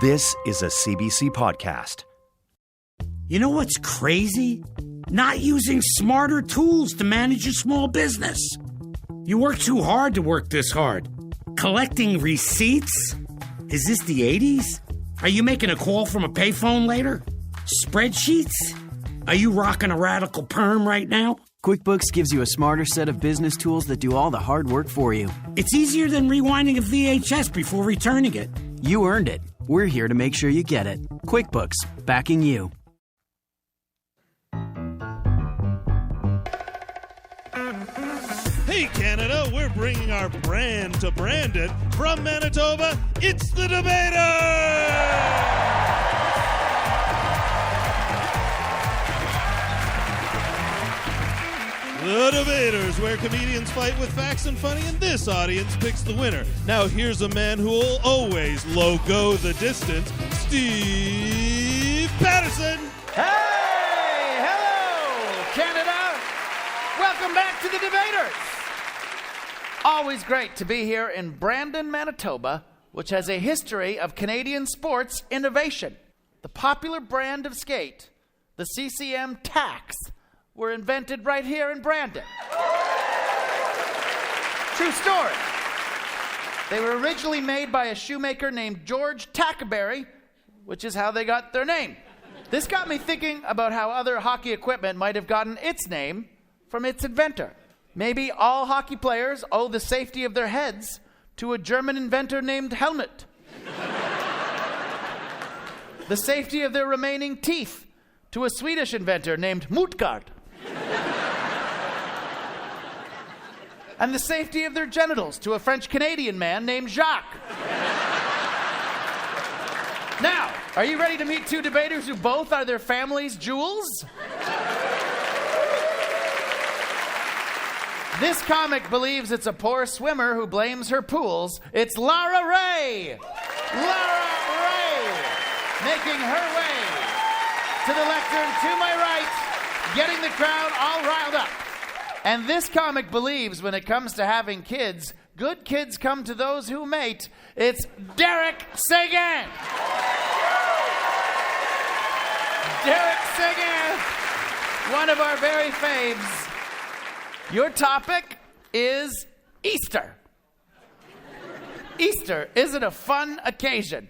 This is a CBC podcast. You know what's crazy? Not using smarter tools to manage your small business. You work too hard to work this hard. Collecting receipts? Is this the 80s? Are you making a call from a payphone later? Spreadsheets? Are you rocking a radical perm right now? QuickBooks gives you a smarter set of business tools that do all the hard work for you. It's easier than rewinding a VHS before returning it. You earned it. We're here to make sure you get it. QuickBooks, backing you. Hey Canada, we're bringing our brand to Brandon. From Manitoba, it's The Debater! The Debaters, where comedians fight with facts and funny, and this audience picks the winner. Now here's a man who will always logo the distance, Steve Patterson. Hey! Hello, Canada! Welcome back to The Debaters. Always great to be here in Brandon, Manitoba, which has a history of Canadian sports innovation. The popular brand of skate, the CCM Tacks, were invented right here in Brandon. True story. They were originally made by a shoemaker named George Tackaberry, which is how they got their name. This got me thinking about how other hockey equipment might have gotten its name from its inventor. Maybe all hockey players owe the safety of their heads to a German inventor named Helmut. The safety of their remaining teeth to a Swedish inventor named Mutgard. And the safety of their genitals to a French-Canadian man named Jacques. Now, are you ready to meet two debaters who both are their family's jewels? This comic believes it's a poor swimmer who blames her pools. It's Lara Ray! Lara Ray! Making her way to the lectern to my right, getting the crowd all riled up. And this comic believes when it comes to having kids, good kids come to those who mate. It's Derek Sagan! Derek Sagan, one of our very faves. Your topic is Easter. Easter, is it a fun occasion?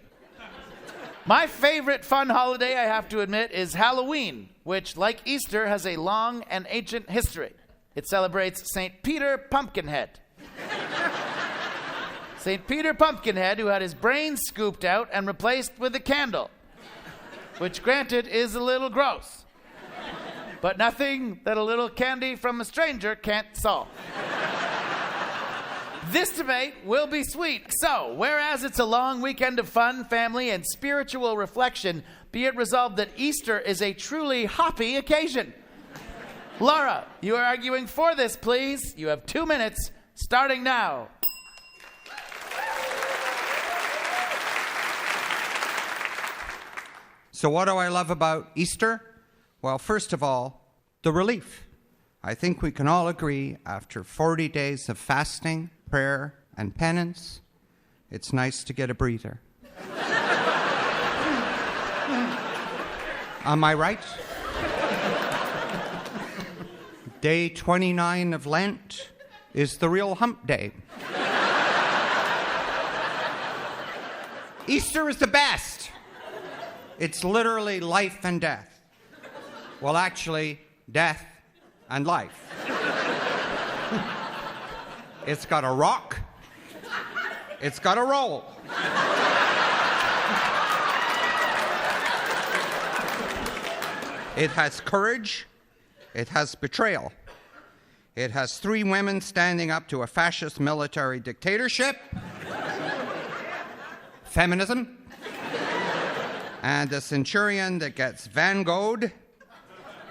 My favorite fun holiday, I have to admit, is Halloween, which, like Easter, has a long and ancient history. It celebrates St. Peter Pumpkinhead. St. Peter Pumpkinhead, who had his brains scooped out and replaced with a candle, which, granted, is a little gross, but nothing that a little candy from a stranger can't solve. This debate will be sweet. So, whereas it's a long weekend of fun, family, and spiritual reflection, be it resolved that Easter is a truly hoppy occasion. Laura, you are arguing for this, please. You have 2 minutes, starting now. So what do I love about Easter? Well, first of all, the relief. I think we can all agree after 40 days of fasting, prayer, and penance, it's nice to get a breather. Am I right? Day 29 of Lent is the real hump day. Easter is the best. It's literally life and death. Well, actually, death and life. It's got a rock. It's got a roll. It has courage. It has betrayal. It has 3 women standing up to a fascist military dictatorship. Feminism. And a centurion that gets Van Gogh'd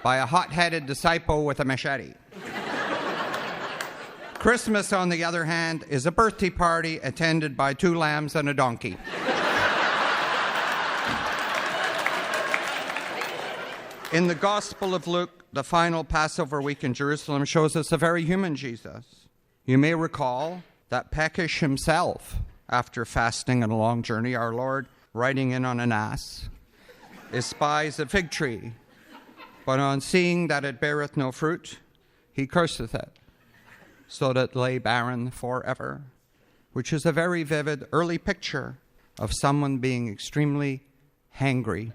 by a hot-headed disciple with a machete. Christmas, on the other hand, is a birthday party attended by 2 lambs and a donkey. In the Gospel of Luke, the final Passover week in Jerusalem shows us a very human Jesus. You may recall that peckish himself, after fasting and a long journey, our Lord riding in on an ass, espies a fig tree, but on seeing that it beareth no fruit, he curseth it, so that it lay barren forever, which is a very vivid early picture of someone being extremely hangry.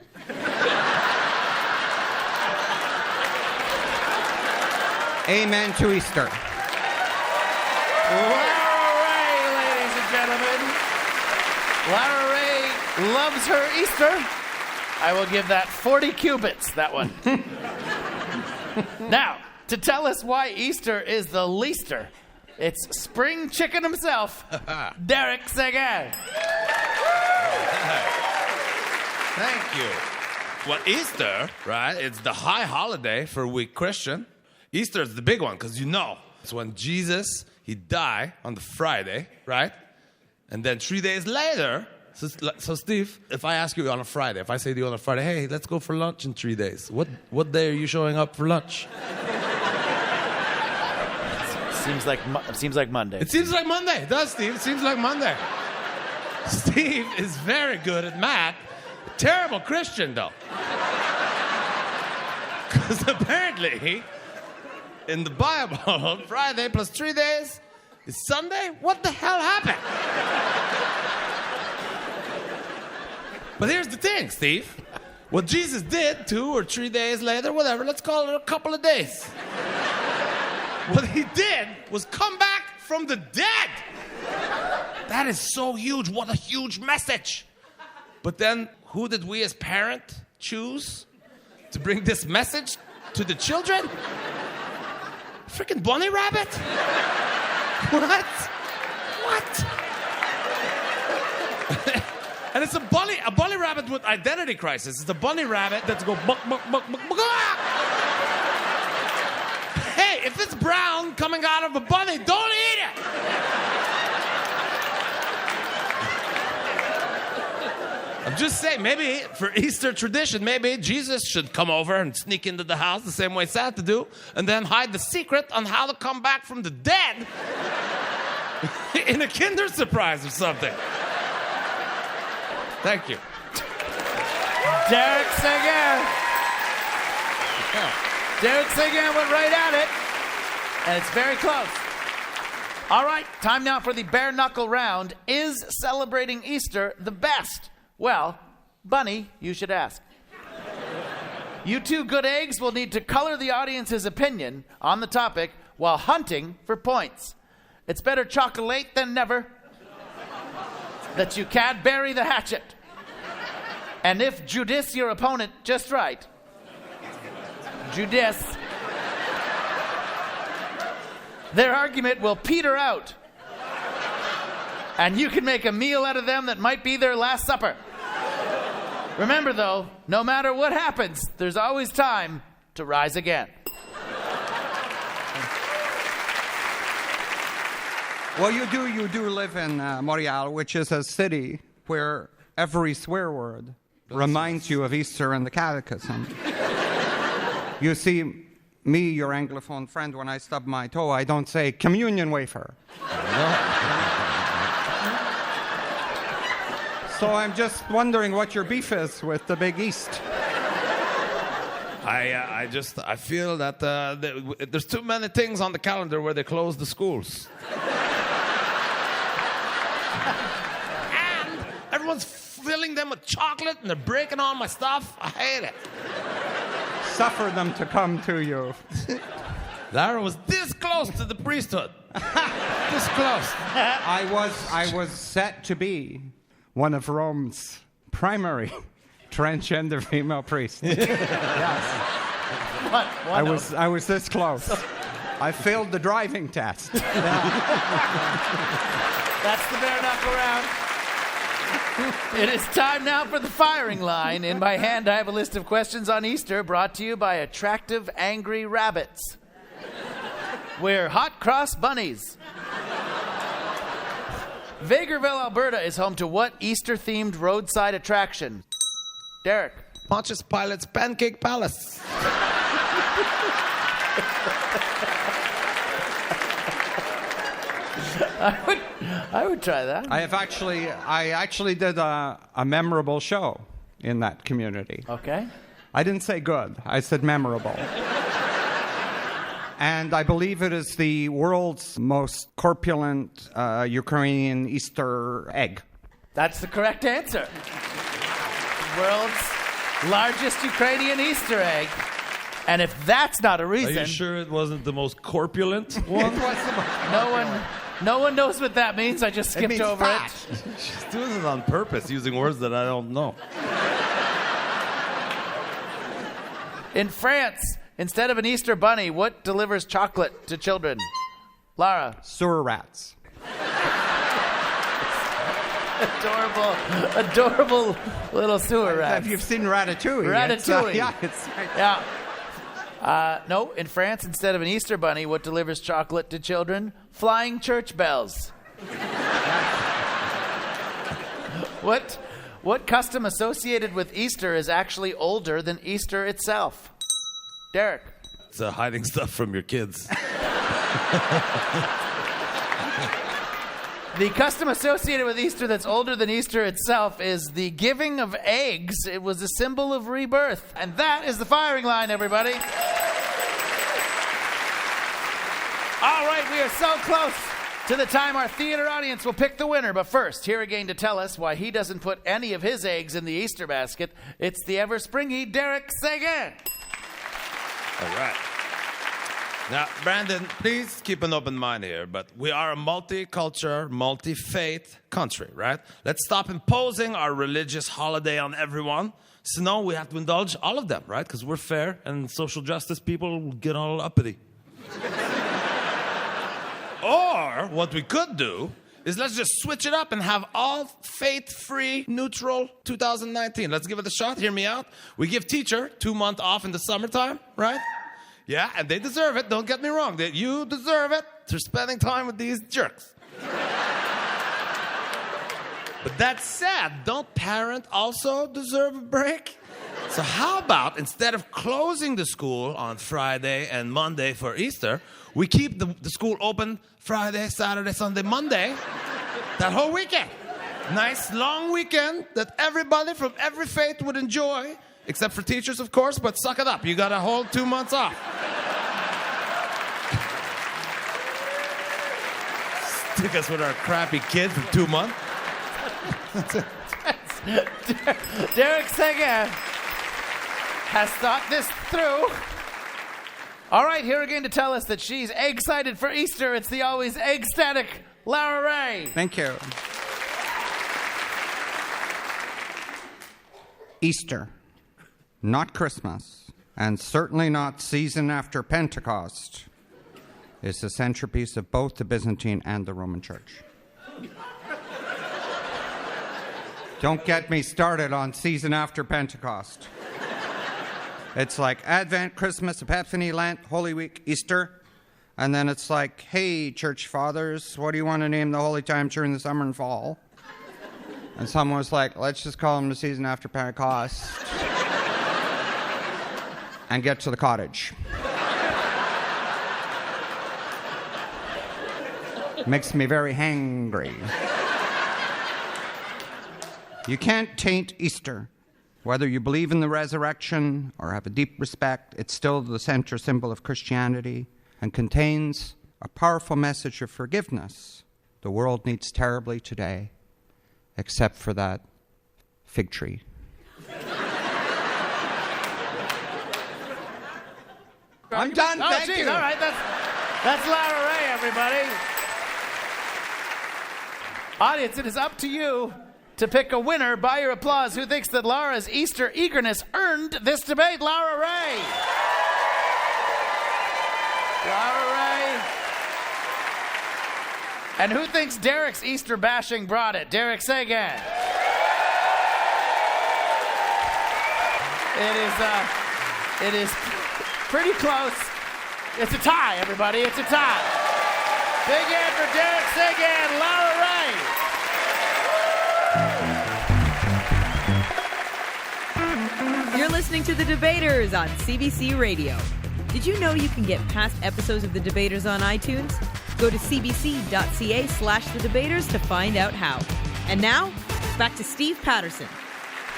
Amen to Easter. Lara Ray, ladies and gentlemen. Lara Ray loves her Easter. I will give that 40 cubits, that one. Now, to tell us why Easter is the leaster, it's spring chicken himself, Derek Seguin. Thank you. Well, Easter, right, it's the high holiday for we Christian. Easter is the big one because it's when Jesus, he died on the Friday, right? And then 3 days later, so Steve, if I ask you on a Friday, if I say to you on a Friday, hey, let's go for lunch in 3 days, what day are you showing up for lunch? Seems like Monday. It seems like Monday. It does, Steve. It seems like Monday. Steve is very good at math. Terrible Christian, though. Because apparently, in the Bible, Friday plus 3 days is Sunday? What the hell happened? But here's the thing, Steve. What Jesus did 2 or 3 days later, whatever, let's call it a couple of days. What he did was come back from the dead. That is so huge. What a huge message. But then, who did we as parents choose to bring this message to the children? Freaking bunny rabbit? What? And it's a bunny rabbit with identity crisis. It's a bunny rabbit that's go buck, buck, buck, buck, buck. Hey, if it's brown coming out of a bunny, don't eat it. I'm just saying, maybe for Easter tradition, maybe Jesus should come over and sneak into the house the same way Santa do, and then hide the secret on how to come back from the dead in a Kinder Surprise or something. Thank you. Derek Seguin. Derek Seguin went right at it, and it's very close. All right, time now for the bare knuckle round. Is celebrating Easter the best? Well, Bunny, you should ask. You two good eggs will need to color the audience's opinion on the topic while hunting for points. It's better chocolate than never that you can't bury the hatchet. And if judice your opponent just right, judice, their argument will peter out. And you can make a meal out of them that might be their last supper. Remember, though, no matter what happens, there's always time to rise again. Well, you do live in Montreal, which is a city where every swear word reminds you of Easter and the Catechism. You see, me, your Anglophone friend, when I stub my toe, I don't say communion wafer. So I'm just wondering what your beef is with the Big East. I feel that there's too many things on the calendar where they close the schools. And everyone's filling them with chocolate and they're breaking all my stuff. I hate it. Suffer them to come to you. Lara was this close to the priesthood. This close. I was set to be one of Rome's primary transgender female priests. Yes. I was this close. I failed the driving test. That's the bare knuckle round. It is time now for the firing line. In my hand, I have a list of questions on Easter brought to you by Attractive Angry Rabbits. We're hot cross bunnies. Vegreville, Alberta is home to what Easter-themed roadside attraction? Derek. Pontius Pilate's Pancake Palace. I would try that. I actually did a memorable show in that community. Okay. I didn't say good. I said memorable. And I believe it is the world's most corpulent Ukrainian Easter egg. That's the correct answer. World's largest Ukrainian Easter egg. And if that's not a Are reason, you sure it wasn't the most corpulent one? no one knows what that means. I just skipped means over fat. it. She's doing it on purpose, using words that I don't know. In France, instead of an Easter bunny, what delivers chocolate to children? Lara. Sewer rats. Adorable little sewer rat. If you've seen Ratatouille. Ratatouille. It's Yeah. No, in France, instead of an Easter bunny, what delivers chocolate to children? Flying church bells. What custom associated with Easter is actually older than Easter itself? Derek. It's hiding stuff from your kids. The custom associated with Easter that's older than Easter itself is the giving of eggs. It was a symbol of rebirth. And that is the firing line, everybody. All right, we are so close to the time our theater audience will pick the winner. But first, here again to tell us why he doesn't put any of his eggs in the Easter basket, it's the ever-springy Derek Sagan. All right. Now, Brandon, please keep an open mind here, but we are a multicultural, multi-faith country, right? Let's stop imposing our religious holiday on everyone. So now we have to indulge all of them, right? Because we're fair and social justice people get all uppity. Or what we could do is let's just switch it up and have all faith-free, neutral 2019. Let's give it a shot. Hear me out. We give teacher 2 months off in the summertime, right? Yeah, and they deserve it. Don't get me wrong. You deserve it for spending time with these jerks. But that said, don't parents also deserve a break? So how about instead of closing the school on Friday and Monday for Easter, we keep the school open Friday, Saturday, Sunday, Monday, that whole weekend. Nice long weekend that everybody from every faith would enjoy. Except for teachers, of course, but suck it up. You got a whole 2 months off. Stick us with our crappy kids for 2 months. Derek Sagan has thought this through. All right, here again to tell us that she's egg-cited for Easter. It's the always egg-static Lara Ray. Thank you. Easter. Not Christmas, and certainly not season after Pentecost, is the centerpiece of both the Byzantine and the Roman Church. Don't get me started on season after Pentecost. It's like Advent, Christmas, Epiphany, Lent, Holy Week, Easter, and then it's like, hey, church fathers, what do you want to name the holy times during the summer and fall? And someone was like, let's just call them the season after Pentecost. And get to the cottage. Makes me very hangry. You can't taint Easter. Whether you believe in the resurrection or have a deep respect, it's still the center symbol of Christianity and contains a powerful message of forgiveness the world needs terribly today, except for that fig tree. I'm done. Thank you. All right, that's Lara Ray, everybody. Audience, it is up to you to pick a winner by your applause. Who thinks that Lara's Easter eagerness earned this debate? Lara Ray. Lara Ray. And who thinks Derek's Easter bashing brought it? Derek Sagan. It is pretty close. It's a tie, everybody. It's a tie. Big hand for Derek Sagan, Lara Ray. You're listening to The Debaters on CBC Radio. Did you know you can get past episodes of The Debaters on iTunes? Go to cbc.ca/thedebaters to find out how. And now, back to Steve Patterson.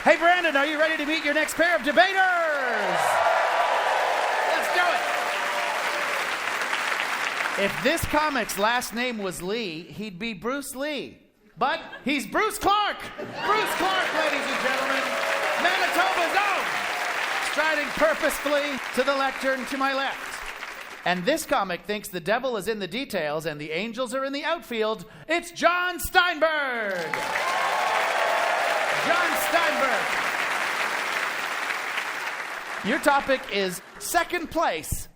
Hey, Brandon, are you ready to meet your next pair of debaters? Let's do it. If this comic's last name was Lee, he'd be Bruce Lee. But he's Bruce Clark. Bruce Clark, ladies and gentlemen. Manitoba's own. Striding purposefully to the lectern to my left. And this comic thinks the devil is in the details and the angels are in the outfield. It's John Steinberg. John Steinberg. Your topic is second place.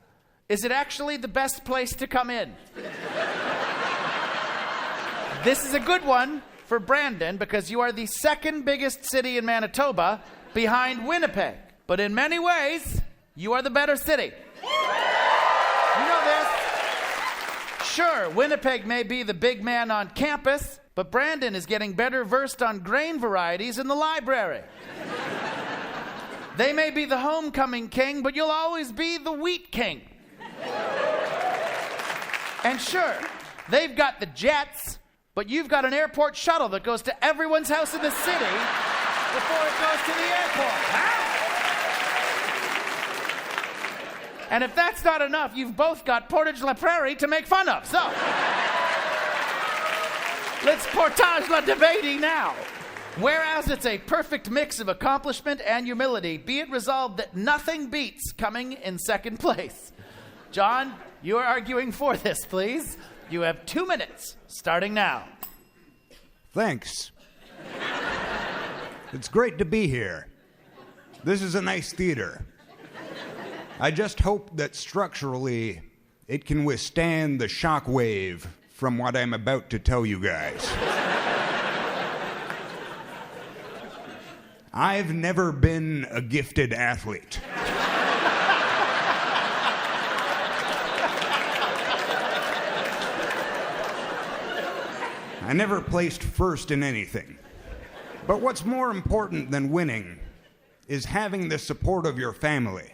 Is it actually the best place to come in? This is a good one for Brandon because you are the second biggest city in Manitoba behind Winnipeg. But in many ways, you are the better city. You know this. Sure, Winnipeg may be the big man on campus, but Brandon is getting better versed on grain varieties in the library. They may be the homecoming king, but you'll always be the wheat king. And sure, they've got the jets, but you've got an airport shuttle that goes to everyone's house in the city before it goes to the airport. Huh? And if that's not enough, you've both got Portage la Prairie to make fun of. So, let's portage la debating now. Whereas it's a perfect mix of accomplishment and humility, be it resolved that nothing beats coming in second place. John, you are arguing for this, please. You have 2 minutes, starting now. Thanks. It's great to be here. This is a nice theater. I just hope that structurally it can withstand the shock wave from what I'm about to tell you guys. I've never been a gifted athlete. I never placed first in anything. But what's more important than winning is having the support of your family,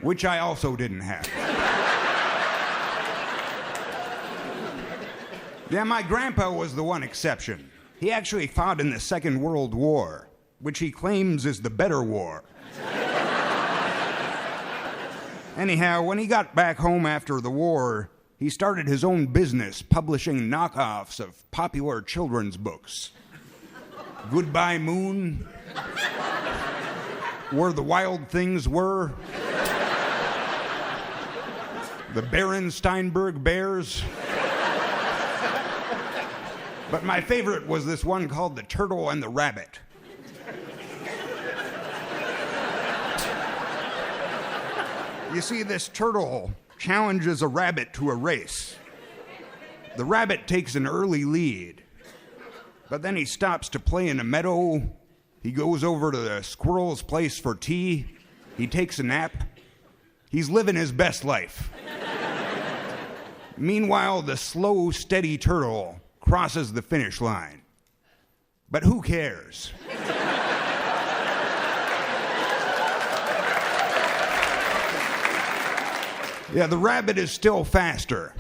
which I also didn't have. Yeah, my grandpa was the one exception. He actually fought in the Second World War, which he claims is the better war. Anyhow, when he got back home after the war, he started his own business publishing knockoffs of popular children's books. Goodbye Moon, Where the Wild Things Were, The Baron Steinberg Bears. But my favorite was this one called The Turtle and the Rabbit. You see, this turtle challenges a rabbit to a race. The rabbit takes an early lead, but then he stops to play in a meadow. He goes over to the squirrel's place for tea. He takes a nap. He's living his best life. Meanwhile, the slow, steady turtle crosses the finish line. But who cares? Yeah, the rabbit is still faster.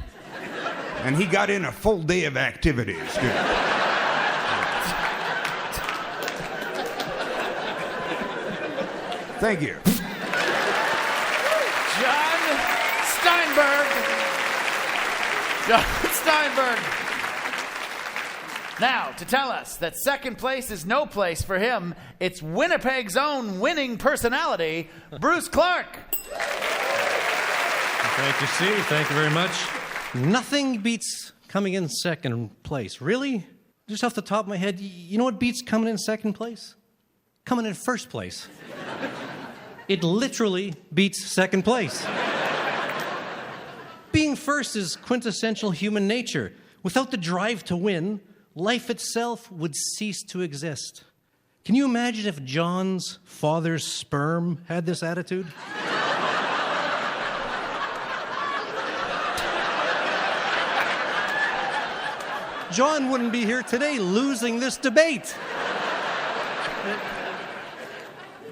And he got in a full day of activities, too. Thank you. John Steinberg. John Steinberg. Now, to tell us that second place is no place for him, it's Winnipeg's own winning personality, Bruce Clark. Thank you, Steve. Thank you very much. Nothing beats coming in second place. Really? Just off the top of my head, you know what beats coming in second place? Coming in first place. It literally beats second place. Being first is quintessential human nature. Without the drive to win, life itself would cease to exist. Can you imagine if John's father's sperm had this attitude? John wouldn't be here today losing this debate.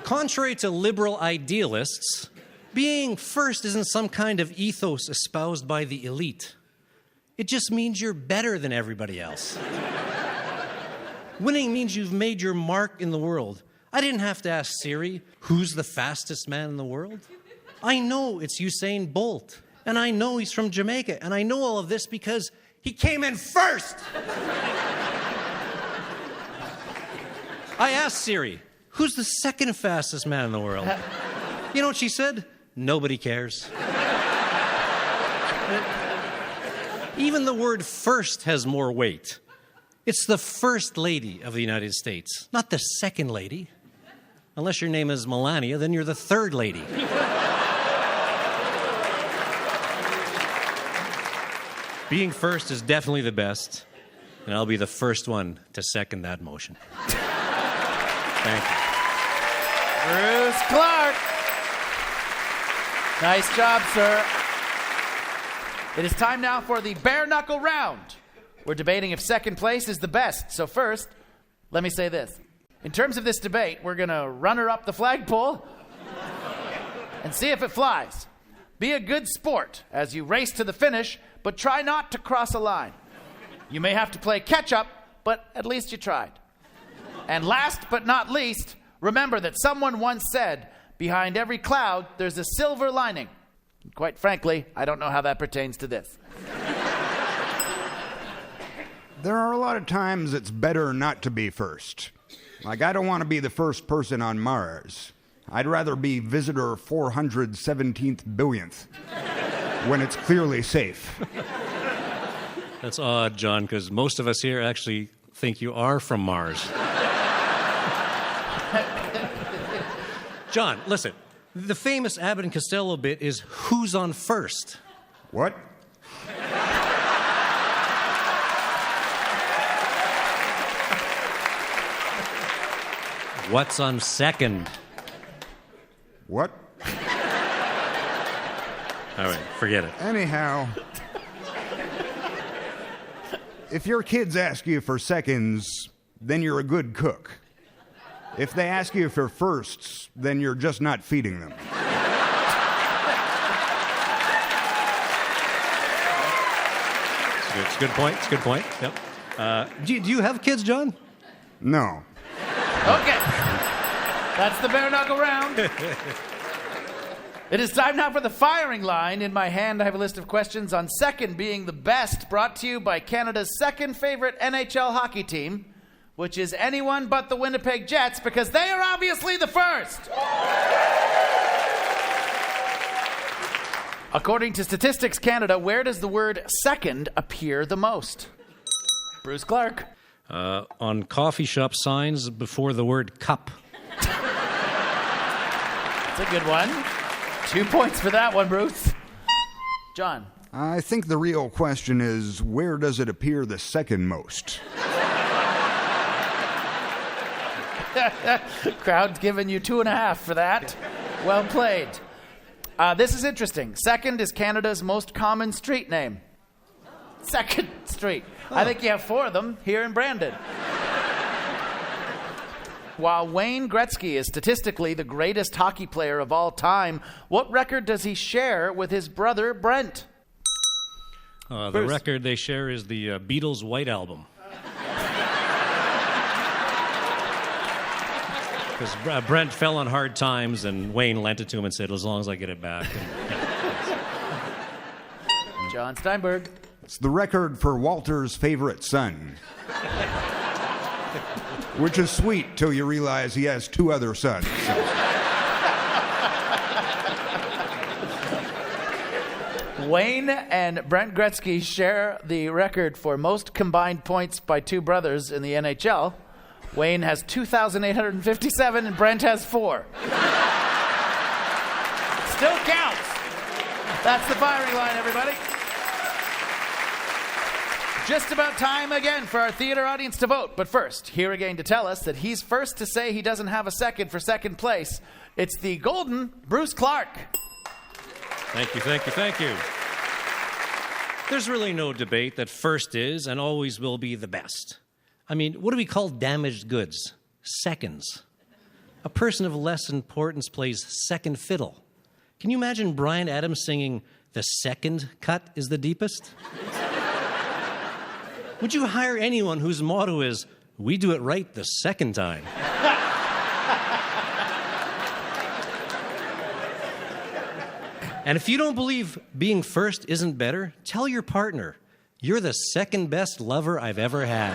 Contrary to liberal idealists, being first isn't some kind of ethos espoused by the elite. It just means you're better than everybody else. Winning means you've made your mark in the world. I didn't have to ask Siri, who's the fastest man in the world? I know it's Usain Bolt. And I know he's from Jamaica. And I know all of this because he came in first. I asked Siri, who's the second fastest man in the world? You know what she said? Nobody cares. Even the word first has more weight. It's the first lady of the United States, not the second lady. Unless your name is Melania, then you're the third lady. Being first is definitely the best, and I'll be the first one to second that motion. Thank you. Bruce Clark. Nice job, sir. It is time now for the bare knuckle round. We're debating if second place is the best. So first, let me say this. In terms of this debate, we're going to run her up the flagpole and see if it flies. Be a good sport as you race to the finish, but try not to cross a line. You may have to play catch-up, but at least you tried. And last but not least, remember that someone once said, behind every cloud, there's a silver lining. And quite frankly, I don't know how that pertains to this. There are a lot of times it's better not to be first. Like, I don't want to be the first person on Mars. I'd rather be visitor 417th billionth when it's clearly safe. That's odd, John, because most of us here actually think you are from Mars. John, listen. The famous Abbott and Costello bit is who's on first? What? What's on second? What? All right, forget it. Anyhow, if your kids ask you for seconds, then you're a good cook. If they ask you for firsts, then you're just not feeding them. It's a good point. It's a good point. Yep. Do you have kids, John? No. Okay. That's the bare knuckle round. It is time now for the firing line. In my hand, I have a list of questions on second being the best, brought to you by Canada's second favorite NHL hockey team, which is anyone but the Winnipeg Jets, because they are obviously the first. According to Statistics Canada, where does the word second appear the most? Bruce Clark. On coffee shop signs before the word cup. That's a good one. 2 points for that one, Bruce. John. I think the real question is, where does it appear the second most? Crowd's giving you 2.5 for that. Well played. This is interesting. Second is Canada's most common street name. Second Street. I think you have 4 of them here in Brandon. While Wayne Gretzky is statistically the greatest hockey player of all time, what record does he share with his brother Brent? The record they share is the Beatles' White Album. Because Brent fell on hard times, and Wayne lent it to him and said, as long as I get it back. John Steinberg. It's the record for Walter's favorite son. Which is sweet till you realize he has 2 other sons. Wayne and Brent Gretzky share the record for most combined points by 2 brothers in the NHL. Wayne has 2,857 and Brent has 4. Still counts. That's the firing line, everybody. Just about time again for our theater audience to vote. But first, here again to tell us that he's first to say he doesn't have a second for second place, it's the golden Bruce Clark. Thank you, thank you, thank you. There's really no debate that first is and always will be the best. I mean, what do we call damaged goods? Seconds. A person of less importance plays second fiddle. Can you imagine Bryan Adams singing, "The second cut is the deepest"? Would you hire anyone whose motto is, "We do it right the second time"? And if you don't believe being first isn't better, tell your partner, "You're the second best lover I've ever had."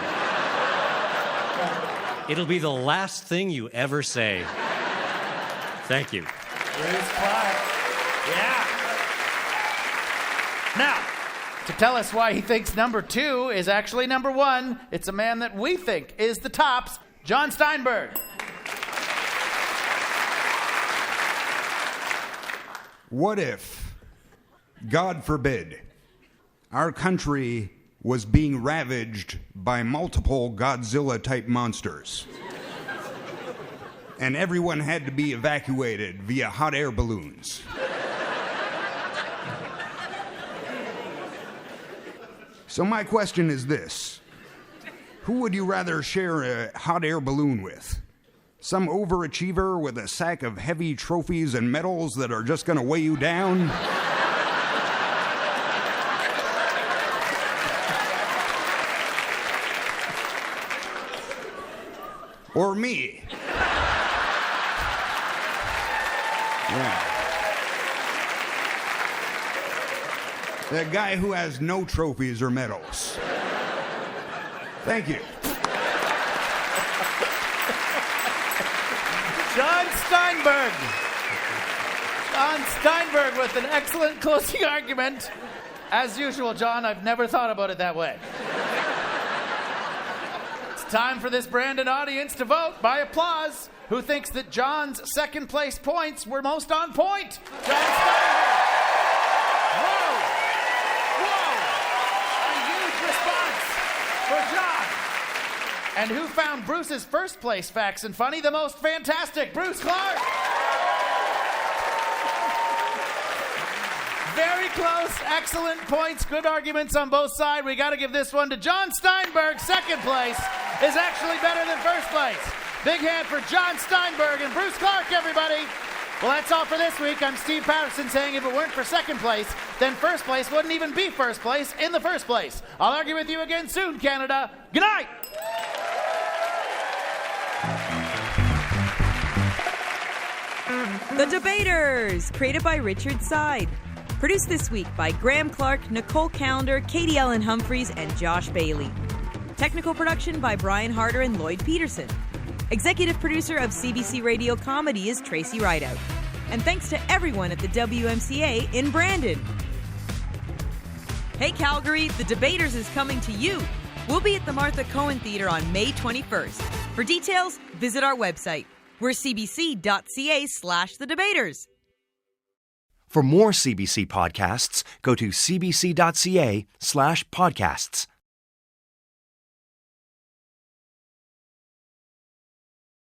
It'll be the last thing you ever say. Thank you. Bruce Clark. Yeah. Now, to tell us why he thinks number 2 is actually number 1, it's a man that we think is the tops, John Steinberg. What if, God forbid, our country was being ravaged by multiple Godzilla-type monsters, and everyone had to be evacuated via hot air balloons? So my question is this: who would you rather share a hot air balloon with? Some overachiever with a sack of heavy trophies and medals that are just going to weigh you down? Or me? Yeah. The guy who has no trophies or medals. Thank you. John Steinberg. John Steinberg with an excellent closing argument. As usual, John, I've never thought about it that way. It's time for this Brandon audience to vote by applause who thinks that John's second place points were most on point. John Steinberg. Whoa. A huge response for John. And who found Bruce's first place facts and funny the most fantastic? Bruce Clark. Very close, excellent points, good arguments on both sides. We got to give this one to John Steinberg. Second place is actually better than first place. Big hand for John Steinberg and Bruce Clark, everybody. Well, that's all for this week. I'm Steve Patterson saying if it weren't for second place, then first place wouldn't even be first place in the first place. I'll argue with you again soon, Canada. Good night. The Debaters, created by Richard Side. Produced this week by Graham Clark, Nicole Callender, Katie Ellen Humphreys, and Josh Bailey. Technical production by Brian Harder and Lloyd Peterson. Executive producer of CBC Radio Comedy is Tracy Rideout. And thanks to everyone at the WMCA in Brandon. Hey Calgary, The Debaters is coming to you. We'll be at the Martha Cohen Theatre on May 21st. For details, visit our website. We're cbc.ca/thedebaters. For more CBC podcasts, go to cbc.ca/podcasts.